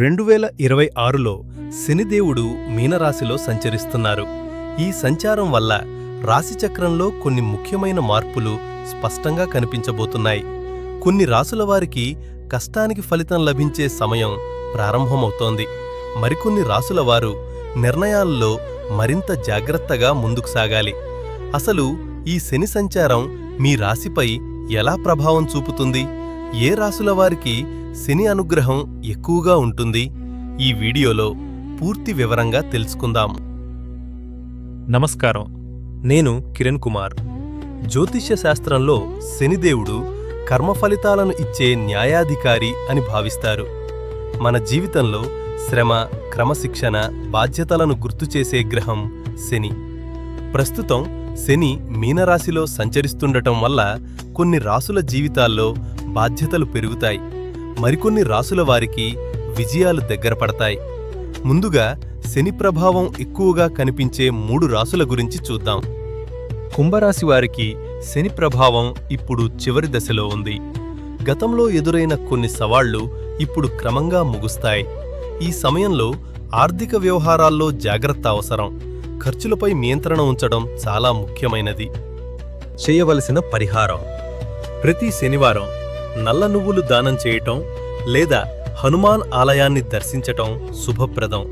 2026లో శనిదేవుడు మీనరాశిలో సంచరిస్తున్నారు. ఈ సంచారం వల్ల రాశిచక్రంలో కొన్ని ముఖ్యమైన మార్పులు స్పష్టంగా కనిపించబోతున్నాయి. కొన్ని రాసుల వారికి కష్టానికి ఫలితం లభించే సమయం ప్రారంభమవుతోంది. మరికొన్ని రాసుల వారు నిర్ణయాల్లో మరింత జాగ్రత్తగా ముందుకు సాగాలి. అసలు ఈ శని సంచారం మీ రాశిపై ఎలా ప్రభావం చూపుతుంది? ఏ రాసుల వారికి శని అనుగ్రహం ఎక్కువగా ఉంటుంది? ఈ వీడియోలో పూర్తి వివరంగా తెలుసుకుందాం. నమస్కారం, నేను కిరణ్ కుమార్. జ్యోతిష్య శాస్త్రంలో శనిదేవుడు కర్మఫలితాలను ఇచ్చే న్యాయాధికారి అని భావిస్తారు. మన జీవితంలో శ్రమ, క్రమశిక్షణ, బాధ్యతలను గుర్తుచేసే గ్రహం శని. ప్రస్తుతం శని మీనరాశిలో సంచరిస్తుండటం వల్ల కొన్ని రాసుల జీవితాల్లో బాధ్యతలు పెరుగుతాయి. మరికొన్ని రాసుల వారికి విజయాలు దగ్గరపడతాయి. ముందుగా శని ప్రభావం ఎక్కువగా కనిపించే 3 రాసుల గురించి చూద్దాం. కుంభరాశి వారికి శని ప్రభావం ఇప్పుడు చివరి దశలో ఉంది. గతంలో ఎదురైన కొన్ని సవాళ్లు ఇప్పుడు క్రమంగా ముగుస్తాయి. ఈ సమయంలో ఆర్థిక వ్యవహారాల్లో జాగ్రత్త అవసరం. ఖర్చులపై నియంత్రణ ఉంచడం చాలా ముఖ్యమైనది. చేయవలసిన పరిహారం: ప్రతి శనివారం నల్ల నువ్వులు దానం చేయటం లేదా హనుమాన్ ఆలయాన్ని దర్శించటం శుభప్రదం.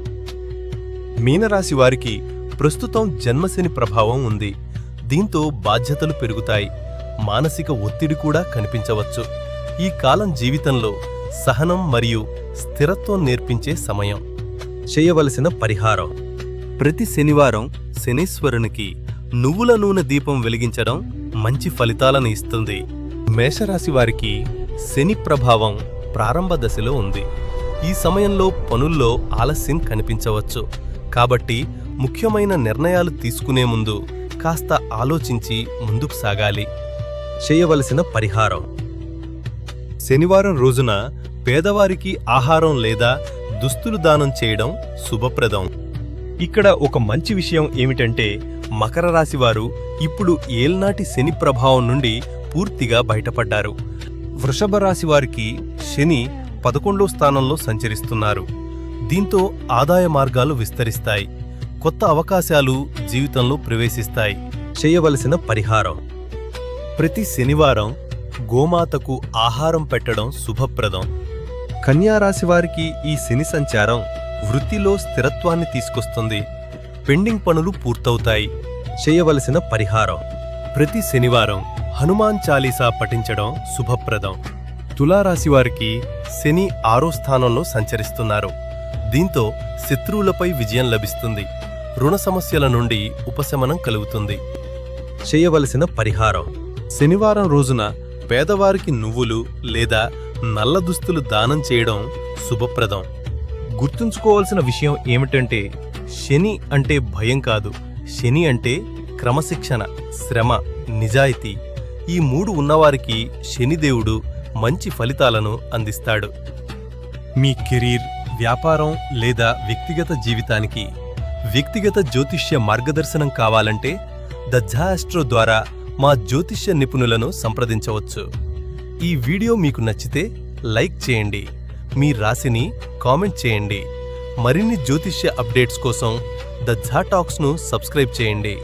మీనరాశి వారికి ప్రస్తుతం జన్మశని ప్రభావం ఉంది. దీంతో బాధ్యతలు పెరుగుతాయి. మానసిక ఒత్తిడి కూడా కనిపించవచ్చు. ఈ కాలం జీవితంలో సహనం మరియు స్థిరత్వం నేర్పించే సమయం. చేయవలసిన పరిహారం: ప్రతి శనివారం శనీశ్వరునికి నువ్వుల నూనె దీపం వెలిగించడం మంచి ఫలితాలను ఇస్తుంది. మేషరాశి వారికి శని ప్రభావం ప్రారంభ దశలో ఉంది. ఈ సమయంలో పనుల్లో ఆలస్యం కనిపించవచ్చు. కాబట్టి ముఖ్యమైన నిర్ణయాలు తీసుకునే ముందు కాస్త ఆలోచించి ముందుకు సాగాలి. చేయవలసిన పరిహారం: శనివారం రోజున పేదవారికి ఆహారం లేదా దుస్తులు దానం చేయడం శుభప్రదం. ఇక్కడ ఒక మంచి విషయం ఏమిటంటే, మకర రాశివారు ఇప్పుడు ఏల్నాటి శని ప్రభావం నుండి పూర్తిగా బయటపడ్డారు. వృషభ రాశి వారికి శని 11వ స్థానంలో సంచరిస్తున్నారు. దీంతో ఆదాయ మార్గాలు విస్తరిస్తాయి. కొత్త అవకాశాలు జీవితంలో ప్రవేశిస్తాయి. చేయవలసిన పరిహారం: ప్రతి శనివారం గోమాతకు ఆహారం పెట్టడం శుభప్రదం. కన్యారాశి వారికి ఈ శని సంచారం వృత్తిలో స్థిరత్వాన్ని తీసుకొస్తుంది. పెండింగ్ పనులు పూర్తవుతాయి. చేయవలసిన పరిహారం: ప్రతి శనివారం హనుమాన్ చాలీసా పఠించడం శుభప్రదం. తులారాశివారికి శని 6వ స్థానంలో సంచరిస్తున్నారు. దీంతో శత్రువులపై విజయం లభిస్తుంది. రుణ సమస్యల నుండి ఉపశమనం కలుగుతుంది. చేయవలసిన పరిహారం: శనివారం రోజున పేదవారికి నువ్వులు లేదా నల్ల దుస్తులు దానం చేయడం శుభప్రదం. గుర్తుంచుకోవాల్సిన విషయం ఏమిటంటే, శని అంటే భయం కాదు. శని అంటే క్రమశిక్షణ, శ్రమ, నిజాయితీ. ఈ 3 ఉన్నవారికి శనిదేవుడు మంచి ఫలితాలను అందిస్తాడు. మీ కెరీర్, వ్యాపారం లేదా వ్యక్తిగత జీవితానికి వ్యక్తిగత జ్యోతిష్య మార్గదర్శనం కావాలంటే ద జాస్ట్రో ద్వారా మా జ్యోతిష్య నిపుణులను సంప్రదించవచ్చు. ఈ వీడియో మీకు నచ్చితే లైక్ చేయండి. మీ రాశిని కామెంట్ చేయండి. మరిన్ని జ్యోతిష్య అప్డేట్స్ కోసం ద జా టాక్స్ను సబ్స్క్రైబ్ చేయండి.